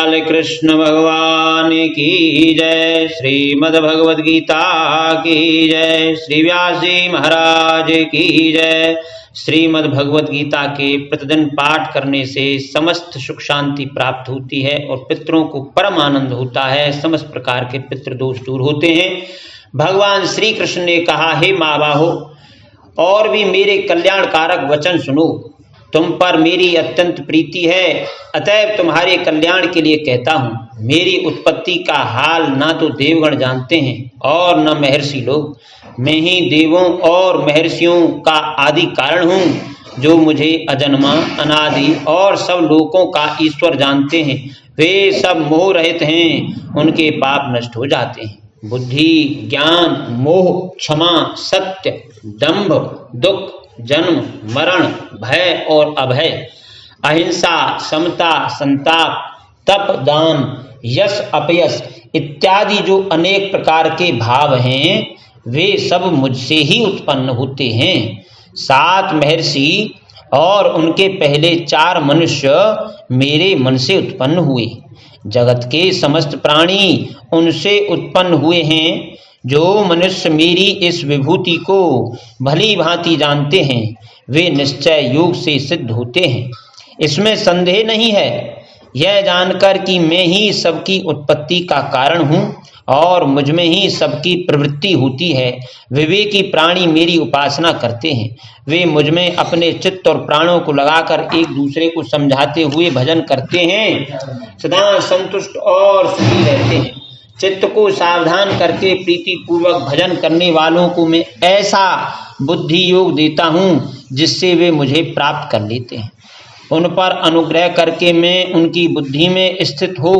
लाल कृष्ण भगवान की जय। श्रीमद् भगवद गीता की जय। श्री व्यास जी महाराज की जय। श्रीमद् भगवद गीता के प्रतिदिन पाठ करने से समस्त सुख शांति प्राप्त होती है और पितरों को परम आनंद होता है। समस्त प्रकार के पितृ दोष दूर होते हैं। भगवान श्री कृष्ण ने कहा, हे मावाहो, और भी मेरे कल्याणकारक वचन सुनो। तुम पर मेरी अत्यंत प्रीति है, अतएव तुम्हारे कल्याण के लिए कहता हूँ। मेरी उत्पत्ति का हाल ना तो देवगण जानते हैं और न महर्षि लोग। मैं ही देवों और महर्षियों का आदि कारण हूँ, जो मुझे अजन्मा, अनादि और सब लोकों का ईश्वर जानते हैं। वे सब मोह रहित हैं, उनके पाप नष्ट हो जाते हैं। बुद्धि, ज्ञान, मोह, क्षमा, सत्य, दंभ, दुख, जन्म, मरण, भय और अभय, अहिंसा, समता, संताप, तप, दान, यश, अपयश इत्यादि जो अनेक प्रकार के भाव हैं, वे सब मुझसे ही उत्पन्न होते हैं। 7 महर्षि और उनके पहले 4 मनुष्य मेरे मन से उत्पन्न हुए। जगत के समस्त प्राणी उनसे उत्पन्न हुए हैं। जो मनुष्य मेरी इस विभूति को भली भांति जानते हैं, वे निश्चय योग से सिद्ध होते हैं। इसमें संदेह नहीं है। यह जानकर कि मैं ही सबकी उत्पत्ति का कारण हूँ और मुझ में ही सबकी प्रवृत्ति होती है, विवेकी प्राणी मेरी उपासना करते हैं। वे मुझ में अपने चित्त और प्राणों को लगाकर एक दूसरे को समझाते हुए भजन करते हैं, सदा संतुष्ट और सुखी रहते हैं। चित्त को सावधान करके प्रीति पूर्वक भजन करने वालों को मैं ऐसा बुद्धि योग देता हूँ, जिससे वे मुझे प्राप्त कर लेते हैं। उन पर अनुग्रह करके मैं उनकी बुद्धि में स्थित हो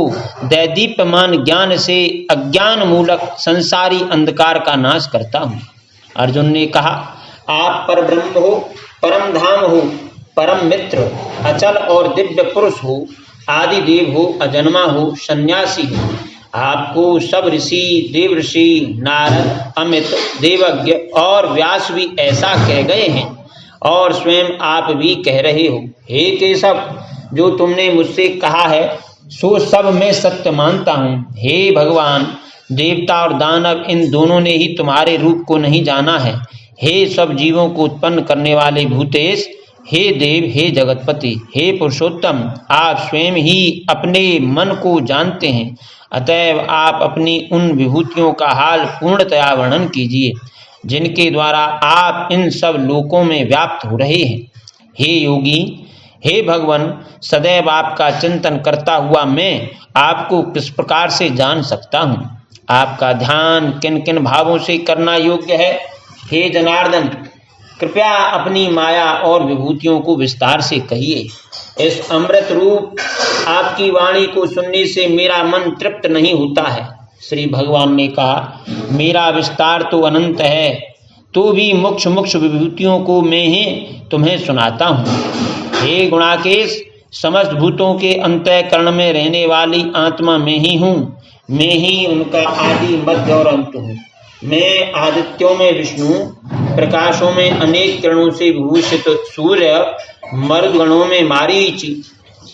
दैदीप्यमान ज्ञान से अज्ञान मूलक संसारी अंधकार का नाश करता हूँ। अर्जुन ने कहा, आप पर ब्रह्म हो, परम धाम हो, परम मित्र, अचल और दिव्य पुरुष हो, आदि देव हो, अजन्मा हो, सन्यासी हो। आपको सब ऋषि, देव ऋषि, नारद, अमित, देवज्ञ और व्यास भी ऐसा कह गए हैं और स्वयं आप भी कह रहे हो। हे केशव, जो तुमने मुझसे कहा है सो सब मैं सत्य मानता हूँ। हे भगवान, देवता और दानव इन दोनों ने ही तुम्हारे रूप को नहीं जाना है। हे सब जीवों को उत्पन्न करने वाले भूतेश, हे देव, हे जगतपति, हे पुरुषोत्तम, आप स्वयं ही अपने मन को जानते हैं। अतएव आप अपनी उन विभूतियों का हाल पूर्णतया वर्णन कीजिए, जिनके द्वारा आप इन सब लोकों में व्याप्त हो रहे हैं। हे योगी, हे भगवान, सदैव आपका चिंतन करता हुआ मैं आपको किस प्रकार से जान सकता हूँ? आपका ध्यान किन किन भावों से करना योग्य है? हे जनार्दन, कृपया अपनी माया और विभूतियों को विस्तार से कहिए। इस अमृत रूप आपकी वाणी को सुनने से मेरा मन तृप्त नहीं होता है। श्री भगवान ने कहा, मेरा विस्तार तो अनंत है, तो भी मुक्ष मुक्ष विभूतियों को मैं ही तुम्हें सुनाता हूँ। हे गुणाकेश, समस्त भूतों के अंतःकरण में रहने वाली आत्मा मैं ही हूँ। मैं ही उनका आदि मध्य और अंत हूँ। मैं आदित्यों में विष्णु, प्रकाशों में अनेक किरणों से विभूषित सूर्य, मरुदगणों में मारीचि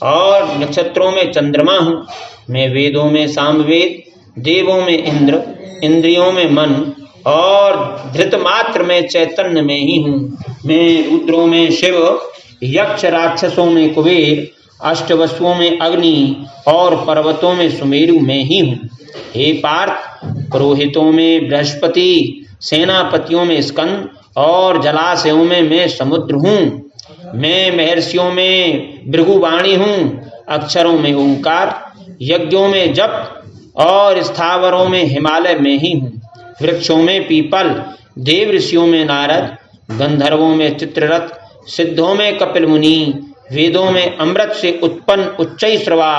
और नक्षत्रों में चंद्रमा हूँ। मैं वेदों में सामवेद, देवों में इंद्र, इंद्रियों में मन और धृत मात्र में चैतन्य में ही हूँ। मैं रुद्रों में शिव, यक्ष राक्षसों में कुबेर, अष्टवसुओं में अग्नि और पर्वतों में सुमेरु में ही हूँ। हे पार्थ, पुरोहितों में बृहस्पति, सेनापतियों में स्कंद और जलाशयों में मैं समुद्र हूँ। मैं महर्षियों में भृगुवाणी हूँ, अक्षरों में ओंकार, यज्ञों में जप और स्थावरों में हिमालय में ही हूँ। वृक्षों में पीपल, देव ऋषियों में नारद, गंधर्वों में चित्ररथ, सिद्धों में कपिल मुनि, वेदों में अमृत से उत्पन्न उच्चैश्रवा,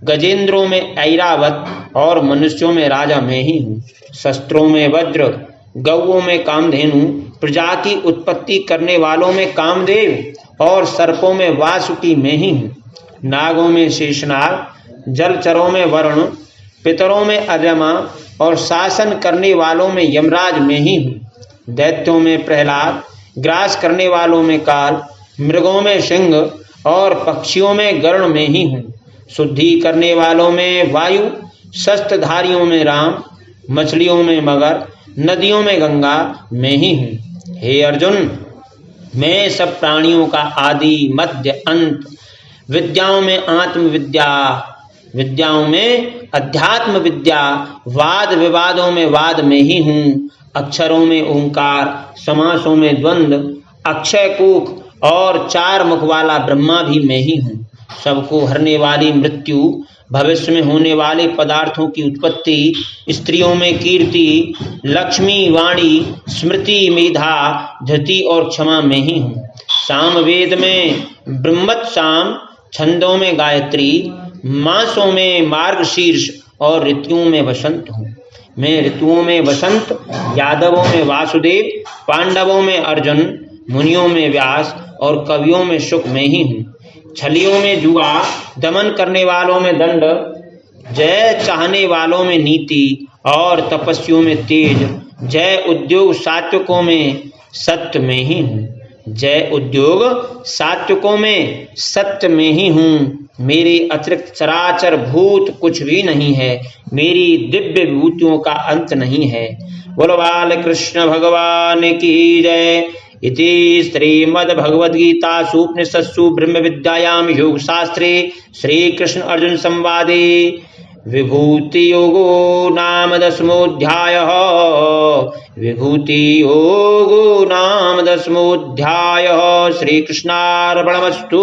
गजेंद्रों में ऐरावत और मनुष्यों में राजा मैं ही हूँ। शस्त्रों में वज्र, गौओं में कामधेनु, प्रजा की उत्पत्ति करने वालों में कामदेव और सर्पों में वासुकी मैं ही हूँ। नागों में शेषनाग, जलचरों में वरुण, पितरों में अर्यमा और शासन करने वालों में यमराज में ही हूँ। दैत्यों में प्रहलाद, ग्रास करने वालों में काल, मृगों में सिंह और पक्षियों में गरुड़ में ही हूँ। शुद्धि करने वालों में वायु, शस्त्रधारियों में राम, मछलियों में मगर, नदियों में गंगा मैं ही हूँ। हे अर्जुन, मैं सब प्राणियों का आदि मध्य अंत, विद्याओं में आत्म विद्या, विद्याओं में अध्यात्म विद्या, वाद विवादों में वाद में ही हूँ, अक्षरों में ओंकार, समासों में द्वंद्व, अक्षय कूक और चार मुख वाला ब्रह्मा भी मैं ही हूँ। सबको हरने वाली मृत्यु, भविष्य में होने वाले पदार्थों की उत्पत्ति, स्त्रियों में कीर्ति, लक्ष्मी, वाणी, स्मृति, मेधा, धृति और क्षमा मैं ही हूँ। सामवेद में ब्रह्मत साम, छंदों में गायत्री, मासों में मार्गशीर्ष और ऋतुओं में वसंत हूँ। मैं ऋतुओं में वसंत, यादवों में वासुदेव, पांडवों में अर्जुन, मुनियों में व्यास और कवियों में शुक मैं ही हूँ। छलियों में जुआ, दमन करने वालों में दंड, जय चाहने वालों में नीति और तपस्वियों में तेज, जय उद्योग सात्विकों में सत्य में ही हूँ। जय उद्योग सात्विकों में सत्य में ही हूँ। मेरे अतिरिक्त चराचर भूत कुछ भी नहीं है, मेरी दिव्य विभूतियों का अंत नहीं है। बोलो बाल कृष्ण भगवान की जय। इति श्रीमद्भगवद्गीतासु उपनिषत्सु ब्रह्म विद्यायां योगशास्त्रे श्रीकृष्ण अर्जुन संवादे विभूति योगो नाम 10मोऽध्यायः। विभूति योगो नाम 10मोऽध्यायः। श्रीकृष्णार्पणमस्तु।